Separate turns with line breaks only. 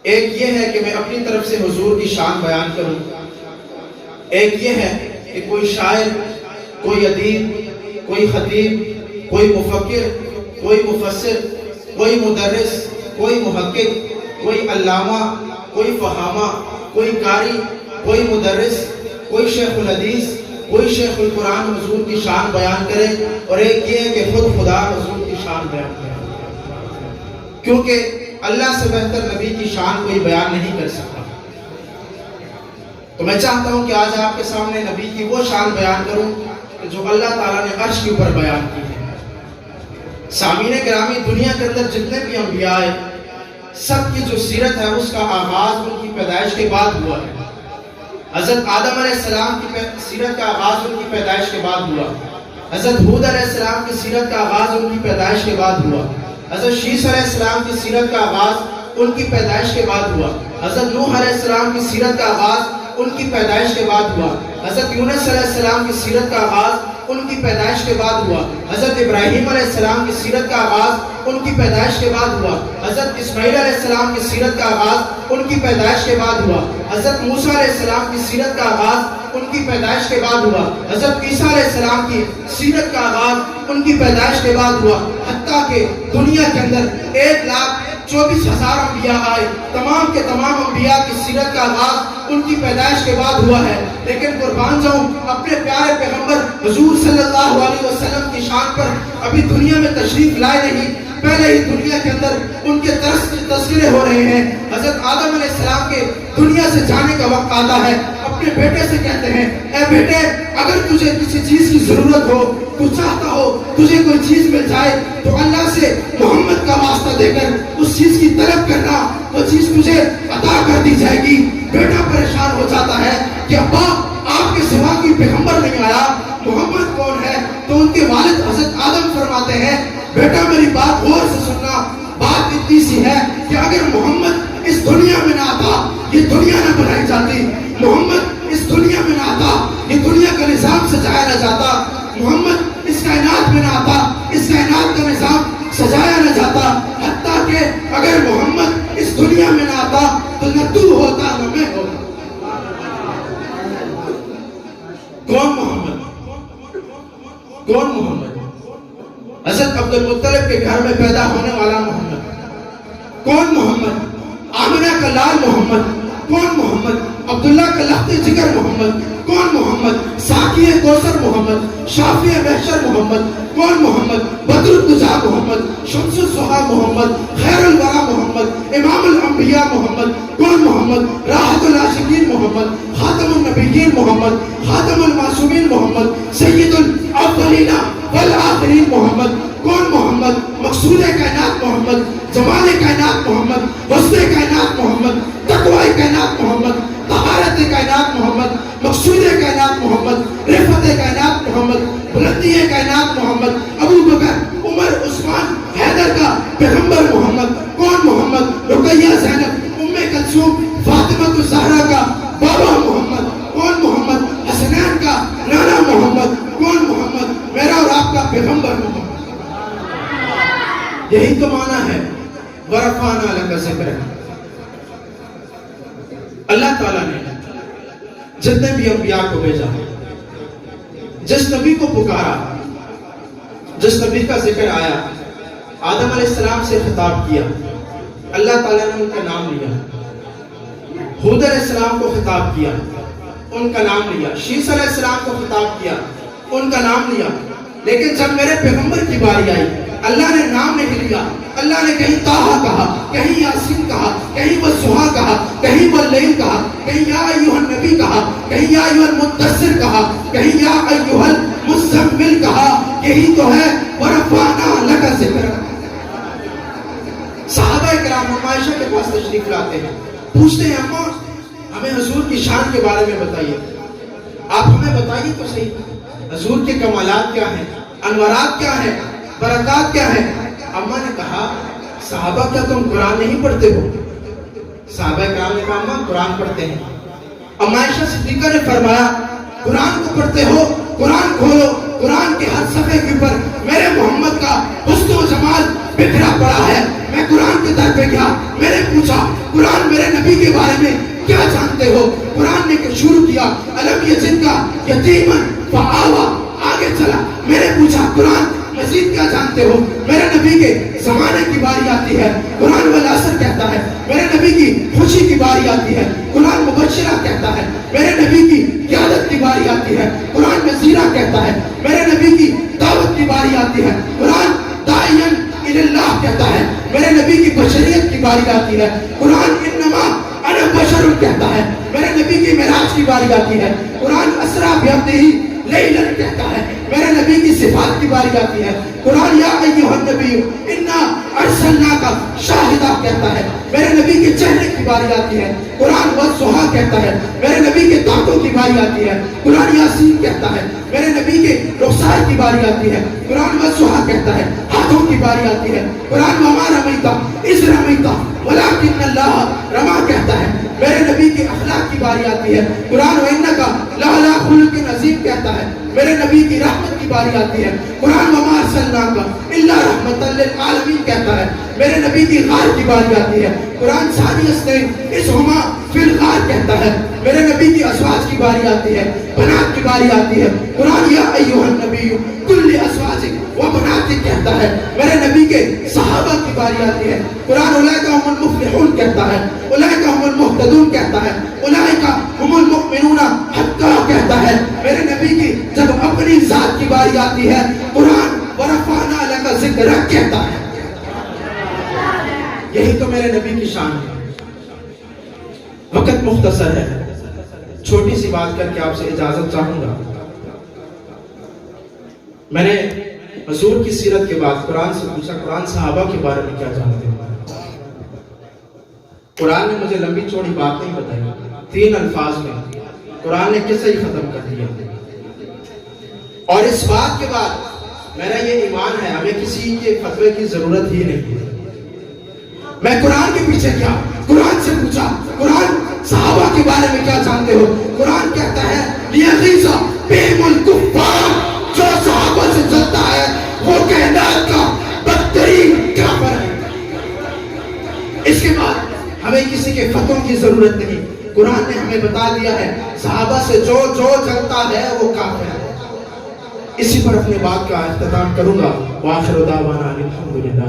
ایک یہ ہے کہ میں اپنی طرف سے حضور کی شان بیان کروں، ایک یہ ہے کہ کوئی شاعر، کوئی ادیب، کوئی خطیب، کوئی مفکر، کوئی مفسر، کوئی مدرس، کوئی محقق، کوئی علامہ، کوئی فہامہ، کوئی قاری، کوئی مدرس، کوئی شیخ الحدیث، کوئی شیخ القرآن حضور کی شان بیان کرے، اور ایک یہ ہے کہ خود خدا حضور کی شان بیان کرے، کیونکہ اللہ سے بہتر نبی کی شان کوئی بیان نہیں کر سکتا۔ تو میں چاہتا ہوں کہ آج آپ کے سامنے نبی کی وہ شان بیان کروں کہ جو اللہ تعالیٰ نے عرش کے اوپر بیان کی ہے۔ سامعین گرامی، دنیا کے اندر جتنے بھی انبیاء ہیں، سب کی جو سیرت ہے اس کا آغاز ان کی پیدائش کے بعد ہوا ہے۔ حضرت آدم علیہ السلام کی سیرت کا آغاز ان کی پیدائش کے بعد ہوا، حضرت ہود علیہ السلام کی سیرت کا آغاز ان کی پیدائش کے بعد ہوا، حضرت شیس علیہ السلام کی سیرت کا آغاز ان کی پیدائش کے بعد ہوا، حضرت نوح علیہ السلام کی سیرت کا آغاز ان کی پیدائش کے بعد ہوا، حضرت یونس علیہ السلام کی سیرت کا آغاز ان کی پیدائش کے بعد ہوا، حضرت ابراہیم علیہ السلام کی سیرت کا آغاز ان کی پیدائش کے بعد ہوا، حضرت اسماعیل علیہ السلام کی سیرت کا آغاز ان کی پیدائش کے بعد ہوا، حضرت موسیٰ علیہ السلام کی سیرت کا آغاز ان کی پیدائش کے بعد ہوا، حضرت عیسیٰ علیہ السلام کی سیرت کا آغاز ان کی پیدائش کے بعد ہوا، حتیٰ کہ دنیا کے اندر 1,24,000 انبیاء آئے، تمام کے تمام انبیاء کی سیرت کا آغاز ان کی پیدائش کے بعد ہوا ہے۔ لیکن قربان جاؤں اپنے پیارے پیغمبر حضور صلی اللہ علیہ وسلم کی شان پر ابھی دنیا میں تشریف لائے نہیں، پہلے ہی دنیا کے اندر ان کے تذکرے ہو رہے ہیں۔ حضرت آدم علیہ السلام کے دنیا سے جانے کا وقت آتا ہے، اپنے بیٹے سے کہتے ہیں، اے بیٹے، اگر تجھے کسی چیز کی ضرورت ہو، تو چاہتا ہو تجھے کوئی چیز مل جائے، تو اللہ سے محمد کا واسطہ دے کر اس چیز کی طلب کرنا، وہ چیز تجھے عطا کر دی جائے گی۔ بیٹا پریشان ہو جاتا ہے کہ ابا، آپ کے سوا کوئی پیغمبر نہیں آیا، محمد کون ہے؟ تو ان کے والد حضرت آدم فرماتے ہیں، بیٹا میری بات غور سے سننا، بات اتنی سی ہے کہ اگر محمد اس دنیا میں نہ آتا، یہ دنیا نہ بنائی جاتی، محمد اس دنیا میں نہ آتا، یہ دنیا کا نظام سجایا نہ جاتا، محمد اس کائنات میں نہ آتا، اس کائنات کا نظام سجایا نہ جاتا، حتیٰ کہ اگر محمد اس دنیا میں نہ آتا تو نہ تو ہوتا نہ میں ہوتا۔ کون محمد؟ کون محمد؟ حضرت عبد المطلب کے گھر میں پیدا ہونے والا محمد۔ کون محمد؟ آمنہ کا لال محمد۔ کون محمد؟ عبداللہ کا لخت جگر محمد۔ کون محمد؟ ساقی کوثر محمد۔ شافی محشر محمد۔ کون محمد؟ بدر الدجا محمد۔ شمس الضحیٰ محمد۔ خیر الورا محمد۔ امام الانبیاء محمد۔ کون محمد؟ راحت العاشقین محمد۔ خاتم النبیین محمد۔ خاتم المعصومین محمد۔ سید الاولین والآخرین محمد۔ کون محمد؟ مقصود کائنات محمد۔ جمال کائنات محمد۔ حسن کائنات محمد۔ تقوی کائنات محمد۔ طہارت کائنات محمد۔ مقصود کائنات محمد۔ رفعت کائنات محمد۔ بلندی کائنات محمد۔ ابو بکر، عمر، عثمان، حیدر کا پیغمبر محمد۔ کون محمد؟ رقیہ زینب، ام کلثوم، فاطمہ الزہرا کا بابا محمد۔ کون محمد؟ حسنین کا نانا محمد۔ کون محمد؟ میرا اور آپ کا پیغمبر محمد۔ یہی تو معنی ہے ورفعنا لک ذکرک۔ اللہ تعالیٰ نے جتنے بھی انبیاء کو بھیجا، جس نبی کو پکارا، جس نبی کا ذکر آیا، آدم علیہ السلام سے خطاب کیا، اللہ تعالیٰ نے ان کا نام لیا۔ ہود علیہ السلام کو خطاب کیا، ان کا نام لیا۔ شیس علیہ السلام کو خطاب کیا، ان کا نام لیا۔ لیکن جب میرے پیغمبر کی باری آئی، اللہ نے نام نہیں لیا۔ اللہ نے کہیں طٰہٰ کہا، کہیں یاسین کہا، کہیں والضحیٰ کہا، کہیں واللیل کہا، کہیں یا ایھا النبی کہا، کہیں یا ایھا المدثر کہا، کہیں یا ایھا المزمل کہا۔ یہی تو ہے ورفعنا لک ذکرک۔ صحابہ کرام عائشہ کے پاس تشریف لاتے ہیں، پوچھتے ہیں، اماں ہمیں حضور کی شان کے بارے میں بتائیے، آپ ہمیں بتائیے تو صحیح، حضور کے کمالات کیا ہیں، انوارات کیا ہیں، برکات کیا ہیں۔ اماں نے کہا، صحابہ کیا تم قرآن نہیں پڑھتے ہو؟ صحابہ کرام نے کہا، اماں قرآن پڑھتے ہیں۔ اما عائشہ صدیقہ نے فرمایا، قرآن کو پڑھتے ہو، قرآن کھولو، قرآن کے ہر صفحے کے اوپر میرے محمد کا حسن و جمال بکھرا پڑا ہے۔ میں قرآن کے در پہ گیا، میں نے پوچھا، قرآن میرے بارے میں کیا جانتے ہو؟ قرآن نے شروع کیا الم یجدک یتیما فآویٰ، آگے چلا، میں نے پوچھا قرآن مزید کیا جانتے ہو؟ میرے نبی کے زمانے کی باری آتی ہے، قرآن والعصر کہتا ہے۔ میرے نبی کی خوشی کی باری آتی ہے، قرآن مبشرہ کہتا ہے۔ میرے نبی کی قیادت کی باری آتی ہے، قرآن نذیرہ کہتا ہے۔ میرے نبی کی دعوت کی باری آتی ہے، قرآن داعین الی اللہ کہتا ہے۔ میرے نبی کی بشریت کی باری آتی ہے، قرآن انما انا بشر کہتا ہے۔ میرے نبی کی معراج کی باری آتی ہے، قرآن اسریٰ بعبدہ لیلاً کہتا ہے۔ میرے نبی کی صفات کی باری آتی ہے، قرآن یا ایھا النبی انا ارسلناک شاہدا کہتا ہے۔ میرے نبی کے چہرے کی باری آتی ہے، قرآن والضحیٰ کہتا ہے۔ میرے نبی کے دانتوں کی باری آتی ہے، قرآن یاسین کہتا ہے۔ میرے نبی کے رخسار کی باری آتی ہے، قرآن والضحیٰ کہتا ہے۔ ہاتھوں کی باری آتی ہے، قرآن وما رمیت اذ رمیت ولکن اللہ رما کہتا ہے۔ میرے نبی کی اخلاق کی باری آتی ہے، قرآن وانک لعلی خلق عظیم کہتا ہے۔ میرے نبی کی رحمت کی باری آتی ہے، قرآن وما ارسلناک الا رحمۃ للعالمین کہتا ہے۔ میرے نبی کی غار کی باری آتی ہے، قرآن ثانی اثنین اذ ہما فی الغار کہتا ہے۔ میرے نبی کی ازواج کی باری آتی ہے، بنات کی باری آتی ہے، قرآن یا ایھا النبی قل لازواجک و بناتک کہتا ہے۔ میرے نبی کے صحابہ کی باری آتی ہے، قرآن اولئک ھم المفلحون کہتا ہے، اولئک ھم المہتدون کہتا ہے، اولئک ھم المؤمنون حقا کہتا ہے۔ میرے نبی کی جب اپنی ذات کی باری آتی ہے، قرآن ورفعنا لک ذکرک کہتا ہے۔ یہی تو میرے نبی کی شان ہے۔ وقت مختصر ہے، چھوٹی سی بات کر کے آپ سے اجازت چاہوں گا۔ میں نے حضور کی سیرت کے بعد قرآن سے پوچھا قرآن صحابہ کے بارے میں کیا جانتے ہیں؟ قرآن نے مجھے لمبی چوڑی بات نہیں بتائی، 3 الفاظ میں قرآن نے قصہ ہی ختم کر دیا۔ اور اس بات کے بعد میرا یہ ایمان ہے ہمیں کسی کے فتوے کی ضرورت ہی نہیں ہے۔ میں قرآن کے پیچھے کیا؟ قرآن سے پوچھا قرآن صحابہ کے بارے میں کیا جانتے ہو؟ قرآن کہتا ہے لیغیظ بہم الکفار، جو صحابہ سے جلتا ہے وہ کائنات کا بدترین کافر ہے۔ اس کے بعد ہمیں کسی کے فتووں کی ضرورت نہیں، قرآن نے ہمیں بتا دیا ہے صحابہ سے جو جلتا ہے وہ کافر ہے۔ اسی پر اپنے بات کا اختتام کروں گا۔ وآخر دعوانا الحمدللہ۔